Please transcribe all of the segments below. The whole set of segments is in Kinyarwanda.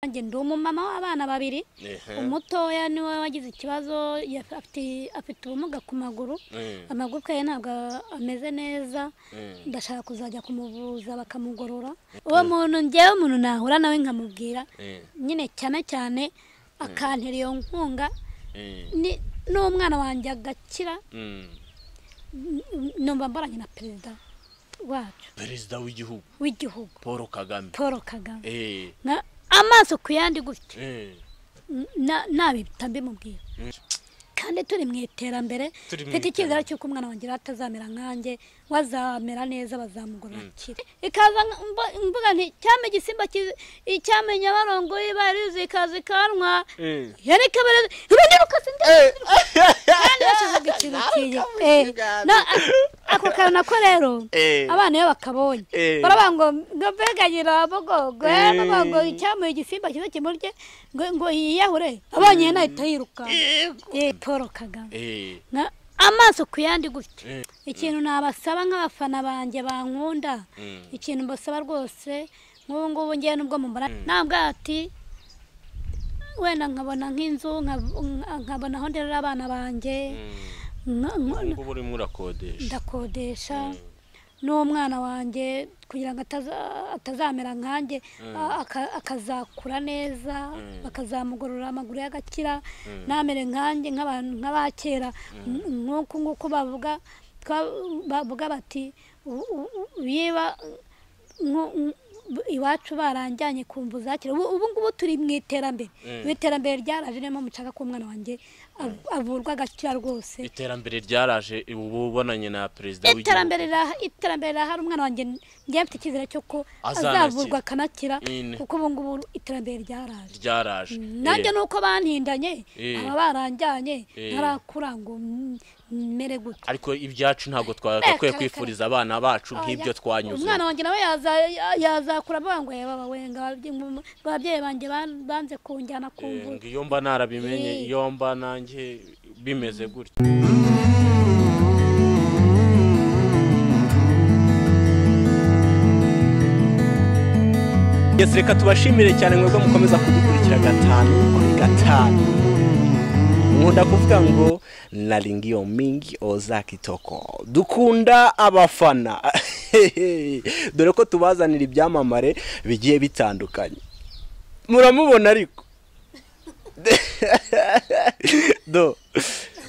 Nanjye ndi umumama w'abana babiri umutoya niwe wagize ikibazo afite ubumuga ku maguru amagufwa ye ntabwo ameze neza ndashaka kuzajya kumuvuza bakamugorora uwo muntu ngewe umuntu nahura nawe nkamubwira nyine cyane akantera iyo nkunga n'umwana wanjye agakira numva mbaranye na perezida wacu perezida w'igihugu Paul Kagame amaso kuyandi gutyo nabitambe mubwira kandi turi mu iterambere mfite icyizere cy'uko umwana wanjye atazamera nkanjye wazamera neza bazamugorora kire ikaza mvuga nti cyame gisimba icyame nyabarongo ibarizi kazi kanwa yereka bare ndiruka sinde kandi bashaka ikintu kiye ako kana ko rero abana yo bakabonye barabango ngaveganyira Mbogo ngo icyame gisimba kiza kimurye ngo yiyahure abanye nahita yiruka Paul Kagame amaso kuyandi gutyo ikintu nabasaba nk'abafana banje bankunda ikintu mbasaba rwose ngubu ngiye nubwo mumbara ntabwo ati wenda nkabona nk'inzu nkabona aho nderera abana banje ngubu uri murakodesha ndakodesha n'umwana wanjye kugira ngo atazamera nkanjye akazakura neza bakazamugorora amaguru y'agakira namere nkanjye nk'abantu nk'abakera nk'uko bavuga bati biba iwacu baranjyanye kumva zakira ubu ngubu turi mu iterambere ryaraje niyo mucaka ko umwana wanjye avurwa agakira rwose iterambere ryaraje ubu ubonanye na perezida w'igihugu iterambere hari umwana wanjye ngiye mfite icyizere cyo ko azavurwa akanakira kuko ubu ngubu iterambere ryaraje nanjye nuko bantindanye aba baranjyanye ntarakura ngo mere gute ariko ibyacu ntabwo twakwiye kwifuriza abana bacu nk'ibyo twanyuze umwana wanjye nawe yazakura bangwe babawenga ababyeyi banjye banze kunjyana kumvura iyo mba narabimenye iyo mba nanjye bimeze gutyo reka tubashimire cyane mwebwe mukomeza kudukurikira 5 kuri 5 nkunda kuvuga ngo naringio mingi ozakitoko dukunda abafana dore ko tubazanira ibyamamare bigiye bitandukanye muramubona ariko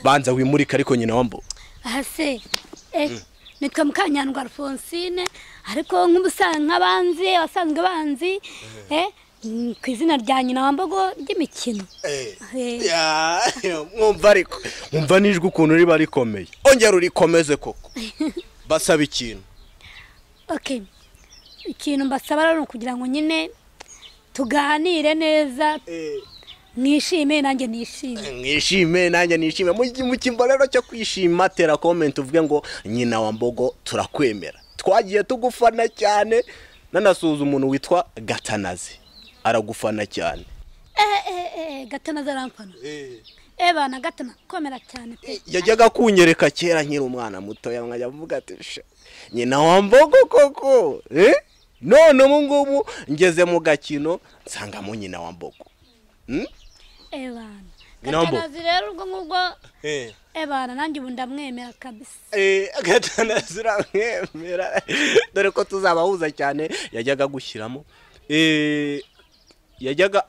banza wimurika ariko nyina wambo ahase nitwa Mukanyandwa Alphonsine ariko nk'ubusanga abasanzwe banzi ku izina rya nyina wa Mbogo ry'imikino mwumva ariko mwumva nijwe ukuntu riba rikomeye ongera urikomeze koko basaba ikintu ikintu mbasaba rero kugira ngo nyine tuganire neza mwishime nanjye nishime mu kimbo rero cyo kwishima tera comment uvuge ngo nyina wa Mbogo turakwemera twagiye tugufana cyane nanasuza umuntu witwa Gatanazi aragufana cyane Gatanazi arampana bana Gatana komera cyane pe yajyaga kunyereka kera nkiri umwana muto yamwajya avuga ati nyina wa Mbogo koko none ngubu ngeze mu gakino nsanga mu nyina wa Mbogo bana Gatanazi rero ubwo ngubwo bana nanjye ubu ndamwemera kabisa Gatanazi uramwemera dore ko tuzabahuza cyane yajyaga gushyiramo yajyaga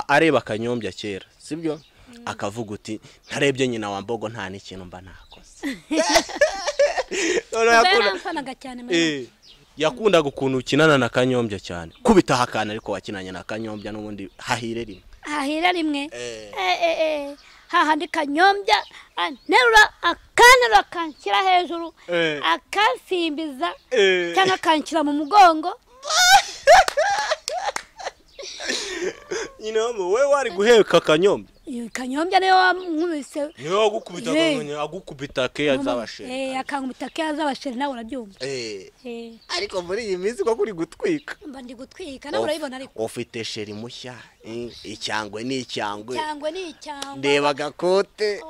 areba akanyombya kera sibyo akavuga uti ntarebye nyina wa Mbogo nta n'ikintu mba nakoze yakundaga ukuntu ukinana na kanyombya cyane kubita hakana ariko wakinanye na kanyombya n'ubundi hahire rimwe hahandi kanyombya nerura akanera kanshyira hejuru akasimbiza cyangwa akanshyira mu mugongo nyina we wari guheka kanyombya niyo wamwise niyo agukubita keya z'abasheri akankubita keya z'abasheri nawe urabyumva ariko muri iyi minsi ko kuri gutwika mba ndi gutwika nawe urabibona ariko ufite sheri mushya icyangwe n'icyangwe ndeba gakote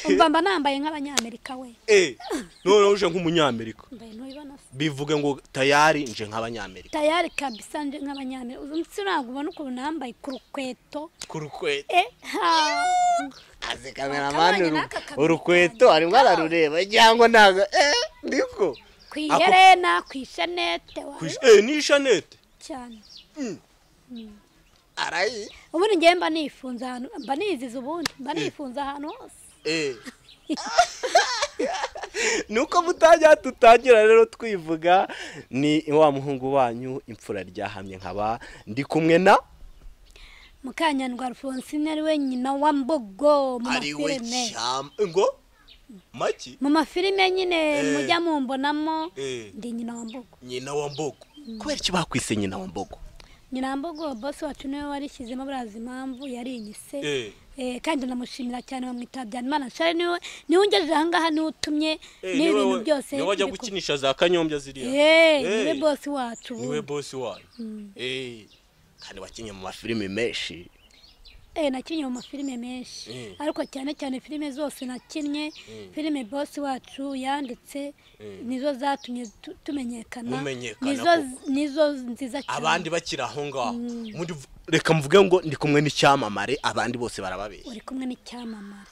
umva nambaye nk'abanyamerika we none uje nk'umunyamerika mbaye ntubibona bivuge ngo tayari nje nk'abanyamerika tayari kabisa nje nk'abanyamerika uzi ntabwo ubona ukuntu nambaye ku rukweto aze kameramani urukweto arimo ararureba cyangwa ntago ndiko kwiherena kwishanete ni shanete cyane arayi ubundi ngiye mba nifunza ahantu mba niziza ubundi mba nifunza ahantu hose nuko mutajya tutangira rero twivuga ni wa muhungu wanyu imfura ryahamye nkaba ndi kumwe na Mukanyandwa Alphonsine ari we nyina wa Mbogo mu mafilime ngo maki mu mafilime nyine mujya mumbonamo ndi nyina wa Mbogo kubera iki bakwise nyina wa Mbogo nyina wa Mbogo boss wacu niwe warishyizemo barazi impamvu yari inyise kandi namushimira cyane bamwitabya Imana share niwe ungejeje ahangaha ni utumye n'ibintu byose niwe wajya gukinisha za kanyombya ziriya niwe boss wacu niwe boss wacu kandi wakinye mu mafilime menshi nakinye mu mafilime menshi ariko cyane filime zose nakinye filime boss wacu yanditse nizo zatumye tumenyekana nizo nziza cyane abandi bakira aho ngaho reka mvuge ngo ndi kumwe n'icyamamare abandi bose barababeshya uri kumwe n'icyamamare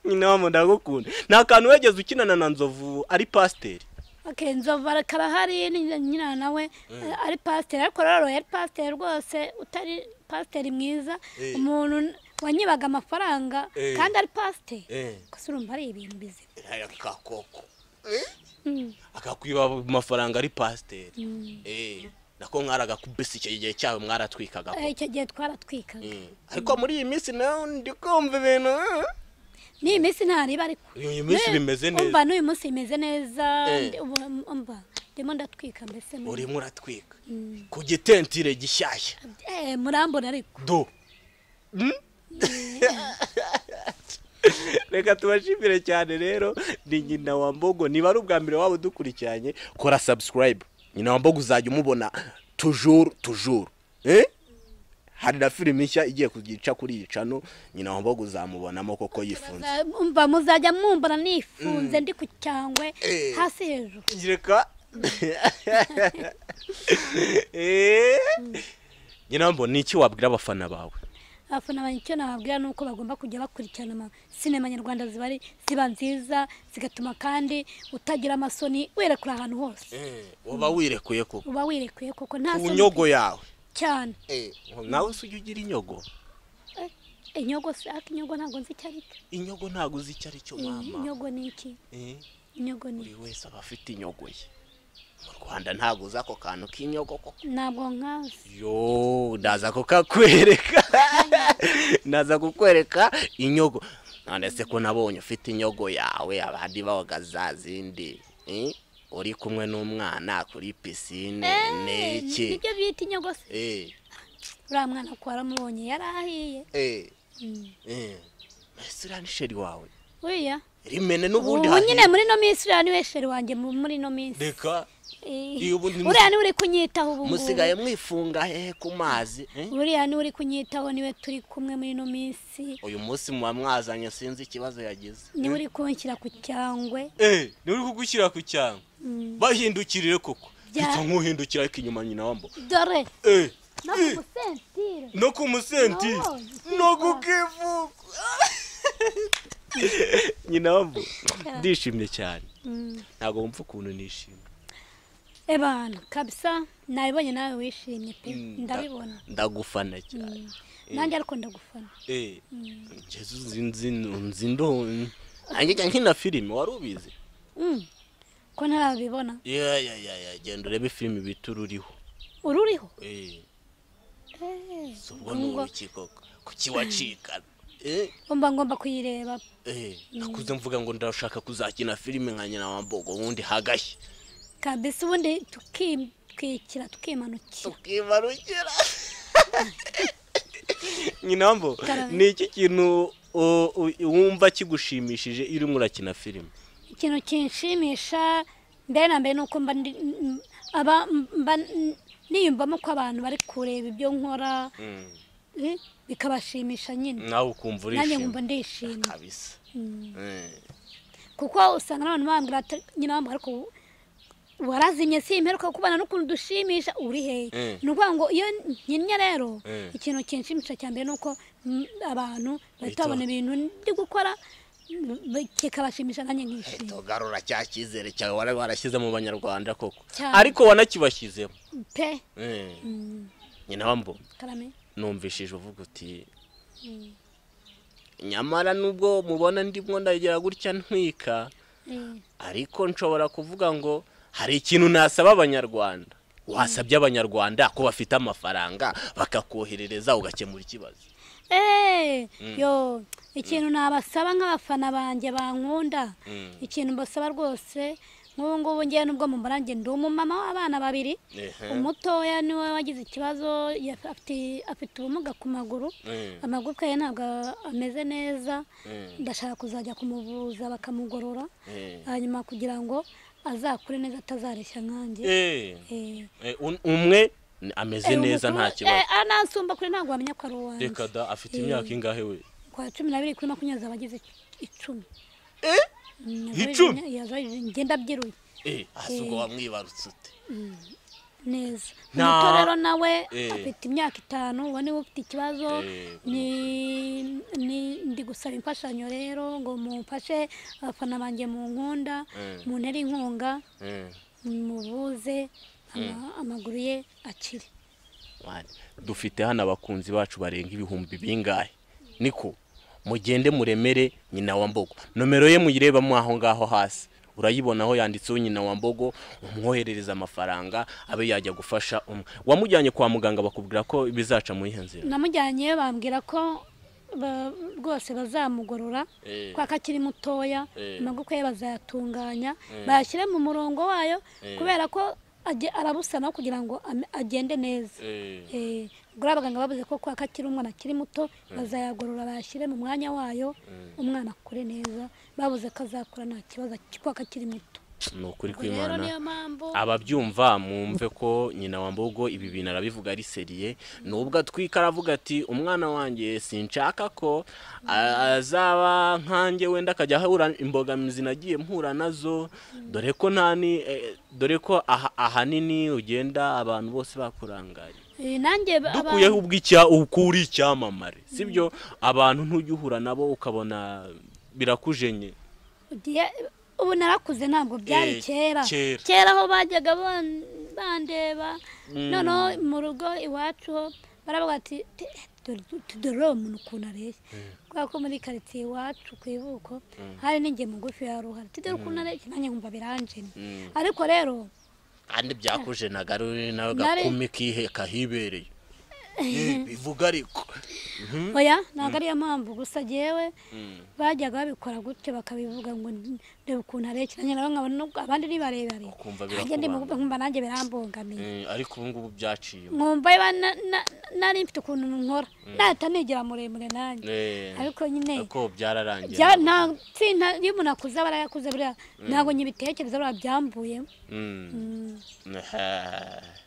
nyina wa ndagukunda nta kantu wegeze ukinana na Nzovu ari pasiteri Nzovu karahari nyina nawe ari pasiteri ariko rero yari pasiteri rwose utari pasiteri mwiza umuntu wanyibaga amafaranga kandi ari pasiteri gusa urumva ari ibintu bizima akakoko akakwiba amafaranga ari pasiteri nako mwaraga kubese icyo gihe cyawe mwaratwikaga icyo gihe twaratwikaga ariko muri iyi minsi nawe ndi kumva ibintu ni iminsi ntariba ariko uyu munsi bimeze neza umva n'uyu munsi bimeze neza umva ndimo ndatwika mbese urimo uratwika ku gitentire gishyashya murambona ariko do reka tubashimire cyane rero ni nyina wa Mbogo niba ari ubwa mbere waba udukurikiranye kora subscribe nyina wa Mbogo uzajya umubona toujours hari na filime nshya igiye kugica kuri iyi channel nyina wa Mbogo uzamubonamo koko yifunze umva muzajya mumbona nifunze ndi ku cyangwe hasi hejuru reka nyina wa Mbogo ni iki wabwira abafana bawe abafana banyu icyo nababwira ni uko bagomba kujya bakurikirana sinema nyarwanda ziba nziza zigatuma kandi utagira amasoni werekura ahantu hose uba wirekuye koko nta soni unyogo yawe cyane nawe se ujya ugira inyogo inyogo ntabwo nzi icyo ari cyo inyogo ntabwo uzi icyo ari cyo mama inyogo ni iki inyogo ni buri wese aba afite inyogo ye mu Rwanda ntabwo uzi ako kantu k'inyogo koko ntabwo nkazi ndaza kukwereka inyogo none se ko nabonye ufite inyogo yawe abandi bawoga za zindi uri kumwe n'umwana kuri pisine n'iki ibyo bita inyogo se uriya mwana ko waramubonye yarahiye mbese uriya ni sheri wawe uriya rimene n'ubundi ubu nyine muri no minsi uriya niwe sheri wanjye muri no minsi reka uriya niwe uri kunyitaho ubu musigaye mwifunga hehe ku mazi uriya niwe uri kunyitaho niwe turi kumwe muri no minsi uyu munsi muba mwazanye sinzi ikibazo yagize niwe uri kunshyira ku cyangwe niwe uri kugushyira ku cyangwe bahindukirire koko gita nk'uhindukira ariko inyuma nyina wa Mbogo dore no ku musentire no kukivuga nyina wa Mbogo ndishimye cyane ntabwo wumva ukuntu nishimye ebana kabisa nabibonye nawe wishimye pe ndabibona ndagufana cyane nanjye ariko ndagufana Jesus nzindo nanjye nkina filime wari ubizi ko ntarabibona genda urebe filime bita ururiho ubwo ni uruki koko kuki wacikana ngomba kuyireba nakuze mvuga ngo ndashaka kuzakina filime nka nyina wa Mbogo ubundi hagashye kabisa ubundi tukitwikira tukimanukira nyina wa Mbogo ni iki kintu wumva kigushimishije iyo urimo urakina filime ikintu kinshimisha mbere na mbere nuko mba niyumvamo ko abantu bari kureba ibyo nkora bikabashimisha nyine nawe ukumva urishimye nanjye nkumva ndishimye kabisa kuko usanga n'abantu bambwira ati nyina wambwira ariko warazimye simperuka kubana n'ukuntu dushimisha uri hehe ni ukuvuga ngo iyo nyinnye rero ikintu kinshimisha cya mbere ni uko abantu bahita babona ibintu ndi gukora kikabashimisha nanjye nkishimye tugarura cya cyizere cyawe wari warashyize mu banyarwanda koko ariko wanakibashyizemo pe nyina wambo karame numvishije uvuga uti nyamara nubwo mubona ndimwo ndagira gutya ntwika ariko nshobora kuvuga ngo hari ikintu nasaba abanyarwanda wasabye abanyarwanda ko bafite amafaranga bakakoherereza ugakemura ikibazo yo ikintu nabasaba nk'abafana banjye bankunda ikintu mbasaba rwose nk'ubu ngubu ngiye nubwo mu mbarange ndi umumama w'abana babiri umutoya niwe wagize ikibazo afite ubumuga ku maguru amagufwa ye ntabwo ameze neza ndashaka kuzajya kumuvuza bakamugorora hanyuma kugira ngo azakure neza atazareshya nkanjye umwe ameze neza nta kibazo anansumba kuri ntabwo wamenya ko ari uwanjye reka da afite imyaka ingahe we kwa 12 kuri 20 abagize 10 10 ngenda byiruye asugo wamwibarutse ute neza umutorero nawe afite imyaka 5 wone ufite ikibazo ni ndi gusaba imfashanyo rero ngo mumfashe abafana banjye mu nkunda mu ntera inkunga mubuze amaguru ye akiri dufite hano abakunzi bacu barenga ibihumbi bingahe niko mugende muremere nyina wa Mbogo nomero ye muyirebamo aho ngaho hasi urayibona aho yanditseho nyina wa Mbogo umwoherereza amafaranga abe yajya gufasha wamujyanye kwa muganga bakubwira ko bizaca mu ihenzero namujyanye bambwira ko rwose bazamugorora kwa kakiri mutoya amagufwa ye bazayatunganya bayashyire mu murongo wayo kubera ko arabusana kugira ngo agende neza abaganga bavuze ko kwa kakiri umwana akiri muto bazayagorora bayashyire mu mwanya wayo umwana akure neza bavuze ko azakura nta kibazo kwa kakiri muto nukuri kw'Imana ababyumva mumve ko nyina wa Mbogo ibi bintu arabivuga ari seriye nubwo atwika aravuga ati umwana wanjye sinshaka ko azaba nkanjye wenda akajya ahura imbogamizi nagiye mpura nazo dore ko ahanini ugenda abantu bose bakurangaye nanjye dukuyeho ukuri icyamamare sibyo abantu ntujya nabo ukabona birakujenye ubu narakuze ntabwo byari kera aho bajyaga bandeba none mu rugo iwacu baravuga ati dore umuntu ukuntu areshya kubera ko muri karitsiye iwacu ku ivuko hari n'inge mugufi ya ruhara dore ukuntu areshya nanjye nkumva biranjene ariko rero kandi byakujenaga nawe gakumi kahibereye bivuga ariko oya ntabwo ariyo mpamvu gusa jewe bajyaga babikora gutyo bakabivuga ngo ndebe ukuntu arekeranye nawe nkabona abandi ni barebare nanjye nkumva nanjye birambongamiye ariko ubu ngubu byaciye nkumva nari mfite ukuntu nkora nahita negera muremure nanjye ariko nyine ariko byararangiye iyo umuntu akuze aba yarakuze buriya ntabwo nyibitekereza buriya byambuyemo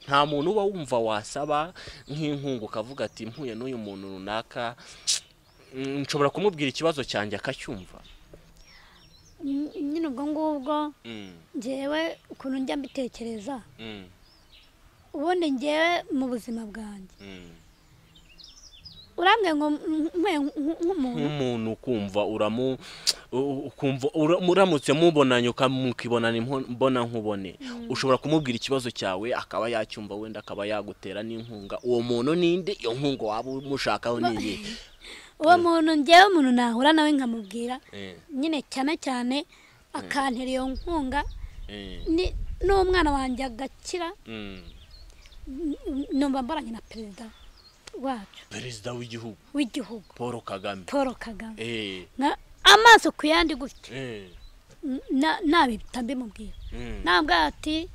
nta muntu uba wumva wasaba nk'inkungu ukavuga ati mpuye n'uyu muntu runaka nshobora kumubwira ikibazo cyanjye akacyumva nyine ubwo ngubwo njyewe ukuntu njya mbitekereza ubundi njyewe mu buzima bwanjye urambwe ngo nk'umuntu ukumva uramutse mubonanye ukamukibonana mbona nkubone ushobora kumubwira ikibazo cyawe akaba yacyumva wenda akaba yagutera n'inkunga uwo muntu ninde iyo nkunga waba umushakaho niyi uwo muntu njyewe umuntu nahura nawe nkamubwira nyine cyane akantera iyo nkunga n'umwana wanjye agakira numva mbaranye na perezida wacu perezida w'igihugu Paul Kagame amaso ku yandi gutyo nabita mbimubwira ntabwo ati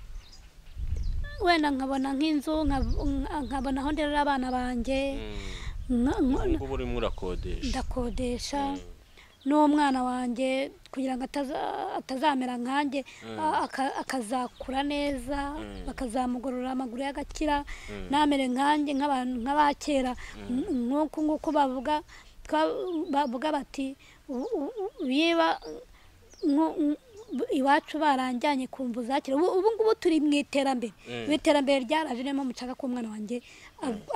wenda nkabona nk'inzu nkabona aho nderera abana banjye ubu urimo urakodesha ndakodesha n'umwana wanjye kugira ngo atazamera nkanjye akazakura neza bakazamugorora amaguru y'agakira namere nkanjye nk'abantu nk'abakera nk'uko bavuga bati biba iwacu baranjyanye kumva zakira ubu ngubu turi mu iterambere iterambere ryaraje niyo mpamvu nshaka ko umwana wanjye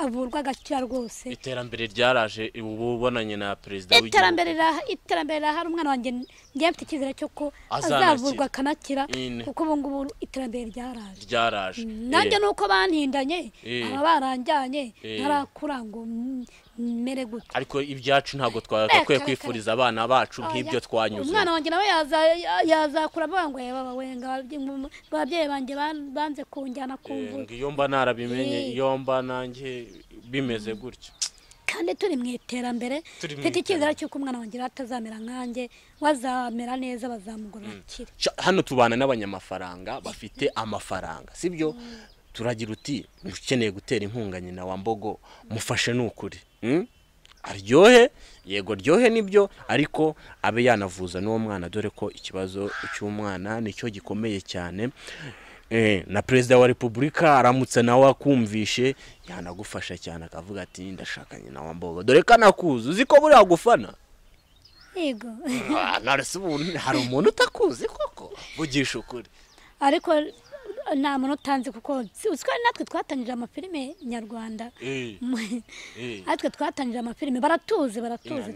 avurwa agakira rwose iterambere ryaraje ubu ubonanye na perezida w'igihugu iterambere hari umwana wanjye ngiye mfite icyizere cyo ko azavurwa akanakira kuko ubu ngubu iterambere ryaraje nanjye nuko banhindanye aba baranjyanye ntarakura ngo mere gute ariko ibyacu ntabwo twakwiye kwifuriza abana bacu nk'ibyo twanyuze umwana wanjye nawe yazakura bangwe babawenga ababyeyi banjye banze kunjyana kumvura iyo mba narabimenye iyo mba nanjye bimeze gutyo kandi turi mu iterambere mfite icyizere cy'uko umwana wanjye atazamera nkanjye wazamera neza bazamugorora akire hano tubana n'abanyamafaranga bafite amafaranga sibyo turagira uti ukeneye gutera inkunga nyina wa Mbogo mufashe n'ukuri aryohe yego ryohe nibyo ariko abe yanavuza n'uwo mwana dore ko ikibazo cy'umwana nicyo gikomeye cyane na perezida wa repubulika aramutse nawe akumvishe yanagufasha cyane akavuga ati ndashaka nyina wa Mbogo dore kanakuzi uzi ko buri agufana yego hari umuntu utakuzi koko vugisha ukuri ariko nta muntu utanze kuko uziko natwe twatangije amafilime nyarwanda natwe twatangije amafilime baratuzi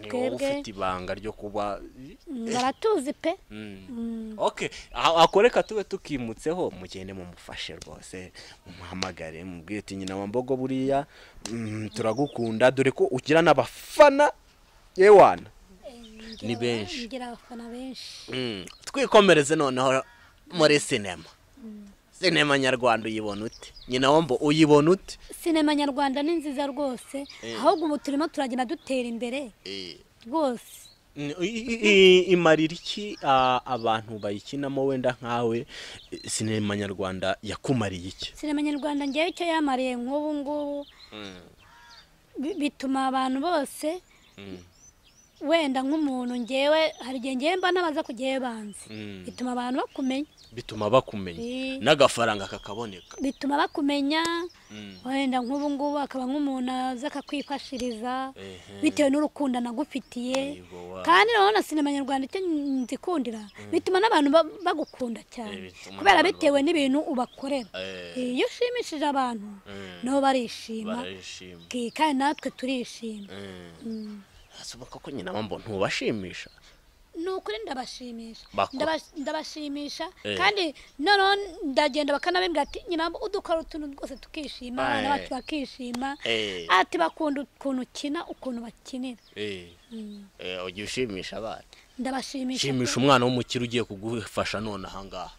twebwe ufite ibanga ryo kuba baratuzi pe okay akoreka tube tukimutseho mugende mu mufashe rwose mumuhamagare mubwire ati nyina wa Mbogo buriya turagukunda dore ko ugira n'abafana yewana ni benshi ngira abafana benshi twikomereze noneho muri sinema sinema nyarwanda uyibona ute nyina wa Mbogo uyibona ute sinema nyarwanda ni nziza rwose ahubwo ubu turimo turagenda dutera imbere rwose imarira iki abantu bayikinamo wenda nkawe sinema nyarwanda yakumariye iki sinema nyarwanda ngewe icyo yamariye nk'ubu ngubu bituma abantu bose wenda nk'umuntu ngewe hari igihe ngewe mba nabaza kugiye banze bituma abantu bakumenya n'agafaranga kakaboneka bituma bakumenya wenda nk'ubu ngubu akaba nk'umuntu aza akakwifashiriza bitewe n'urukundo nagufitiye kandi urabona sinema nyarwanda icyo nzikundira bituma n'abantu bagukunda cyane kubera bitewe n'ibintu ubakorera iyo ushimishije abantu nabo barishima kandi natwe turishima asubuka ko nyina wa Mbogo ntubashimisha nukuri ndabashimisha kandi none ndagenda bakanabimbwira ati nyina udukora utuntu rwose tukishima abana bacu bakishima ati bakunda ukuntu ukina ukuntu bakinira ugiye ushimisha abana ndabashimisha shimisha umwana w'umukire ugiye kugufasha none ahangaha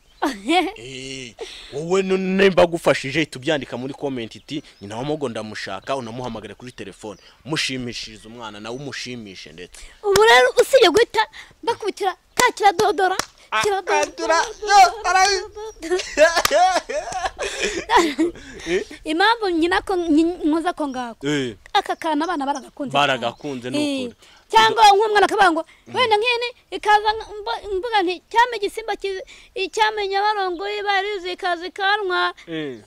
wowe nimba gufashije tubyandika muri comment iti nyina wa Mbogo ndamushaka unamuhamagara kuri telefone mushimishiriza umwana nawe umushimishe ndetse ubu rero usibye guhita bakubitira kakira dodora impamvu nyina ko nkoza ko ngako aka kana abana baragakunze n'ukuri cyangwa nk'umwana akabango wenda nkene ikaza mbuga nti cyame gisimba icyamenya barongo barize ikaze kanwa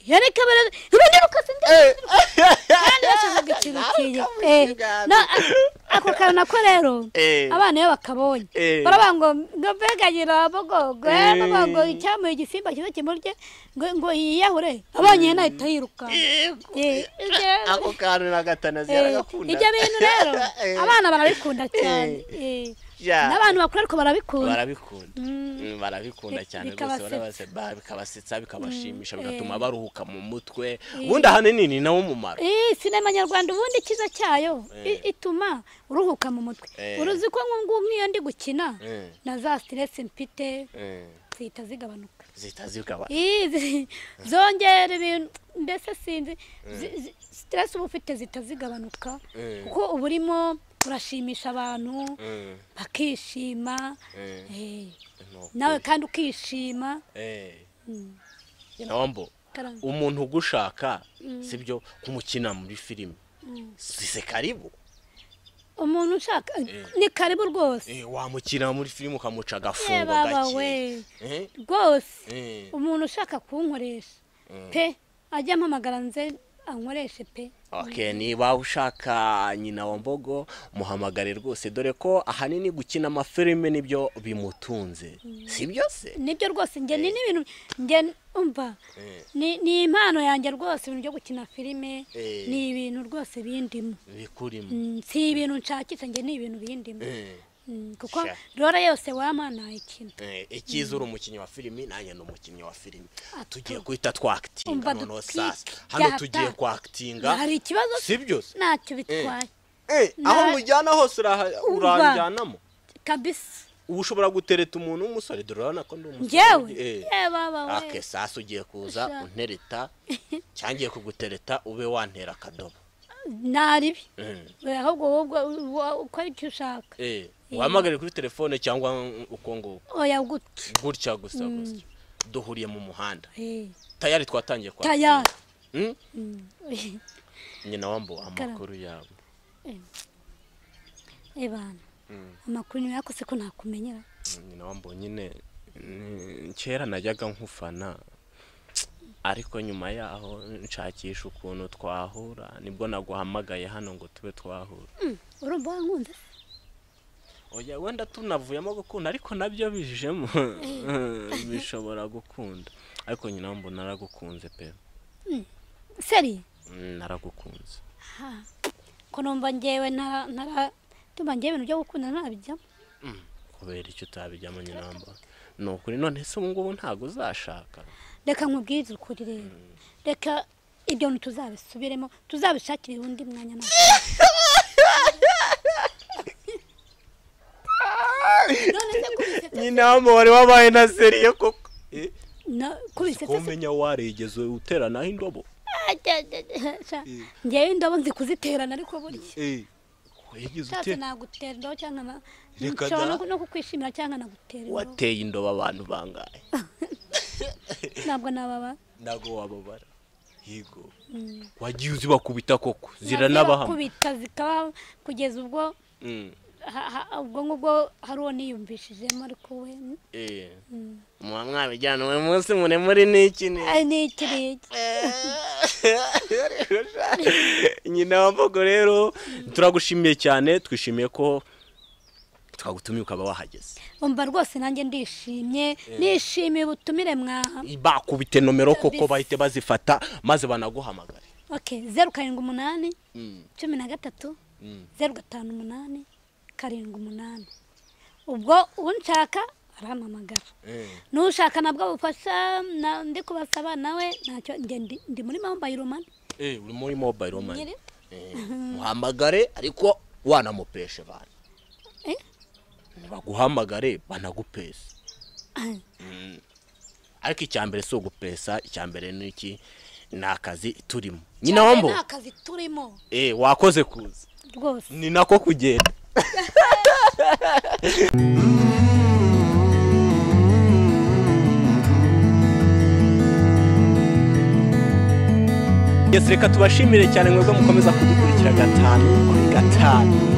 yari kabere ubundi rukasinde kandi bashaka ikintu kiye ako kana ko rero abana yo bakabonye barabango ngabeganyira Mbogo ngo icyame gisimba kizo kimurye ngo yiyahure abanye nahita yiruka ako kana nagatana ziragakunda ibyo bintu rero abana barabikunda cyane n'abantu bakuru ariko barabikunda cyane rwose bikabasetsa bikabashimisha bigatuma baruhuka mu mutwe ubundi ahanini ni nawo mumaro sinema nyarwanda ubundi kiza cyayo ituma uruhuka mu mutwe uruzi ko nk'iyo ndi gukina na za stress mfite zihita zigabanuka zongera ibintu mbese sinzi stress uba ufite zihita zigabanuka kuko uba urimo urashimisha abantu bakishima nawe kandi ukishima nyina wa Mbogo umuntu ugushaka sibyo kumukina muri filime sise karibu umuntu ushaka ni karibu rwose wamukina muri filime ukamuca agafungo gake rwose umuntu ushaka kunkoresha pe ajya mpamagara nze ankoreshe pe. Okay, niba ushaka nyina wa Mbogo muhamagare rwose dore ko ahanini gukina amafilime nibyo bimutunze sibyo se nibyo rwose nge ni ibintu nge umva ni impano yanjye rwose ibintu byo gukina filime ni ibintu rwose bindimo bikurimo si ibintu nshakisha nge ni ibintu bindimo kuko rora yose wamana ikina ikiza uri umukinnyi wa filime nanjye n'umukinnyi wa filime tugiye kwita twactinga none sasa hano tugiye kwactinga hari ikibazo sibyo ntacyo bitwaye aho mujyana hose uranjyanamo kabisa ushobora gutereta umuntu w'umusore dorana ko ndi umusore baba we sasa ugiye kuza untereta cyangiye kugutereta ube wantera akadobo naribi ahubwo uko icyo ushaka wahamagare kuri telefone cyangwa uko ngo oya gutya gusa duhuriye mu muhanda tayari twatangiye kwa tayari nyina wambo amakuru yabo ebana amakuru ni yakose ko nakumenyera nyina wambo nyine kera najyaga nkufana ariko nyuma yaho nshakisha ukuntu twahura nibwo naguhamagaye hano ngo tube twahura urumva wankunze oya wenda tunavuyemo gukunda ariko nabyo bijemo bishobora gukunda ariko nyina wambo naragukunze pe seri naragukunze ko numva ngewe tuma ngewe ibintu byo gukunda ntabijyamo kubera icyo utabijyamo nyina wambo ni ukuri none se ubu ngubu ntabwo uzashaka reka nkubwize ukuri rero reka ibyo ntituzabisubiremo tuzabishakira undi mwanya nawe nyina wambo wari wabaye na seriye koko kumenya warigeze uteranaho indobo ngewe indobo nzi kuziterana ariko burya wigeze utera nagutera indobo cyangwa nshobora no kukwishimira cyangwa nagutera indobo wateye indobo abantu bangaye ntabwo nababa ntabwo wababara higo wagiye uzibakubita koko ziranabahama kubita zikaba kugeza ubwo ubwo ngubwo hari uwo niyumvishijemo ariko we mwabijyana uyu munsi muri n'iki n'iki nyina wa Mbogo rero turagushimiye cyane twishimiye ko twagutumiye ukaba wahageze umva rwose nanjye ndishimye nishimiye ubutumire bakubite nomero koko bahite bazifata maze banaguhamagare okay 078 13 058 7 ubwo unshaka arampamagara nushaka nabwo bufasha ndi kubasaba nawe ntacyo ndi muri mobile money uri muri mobile money muhamagare ariko wanamupeshe bana baguhamagare banagupesa ariko icyambere so gupesa icyambere niki nakazi turimo nyina wambo nakazi turimo wakoze kuza rwose ni nako kugenda Reka tubashimire cyane mwebwe mukomeza kudukurikira 5 kuri 5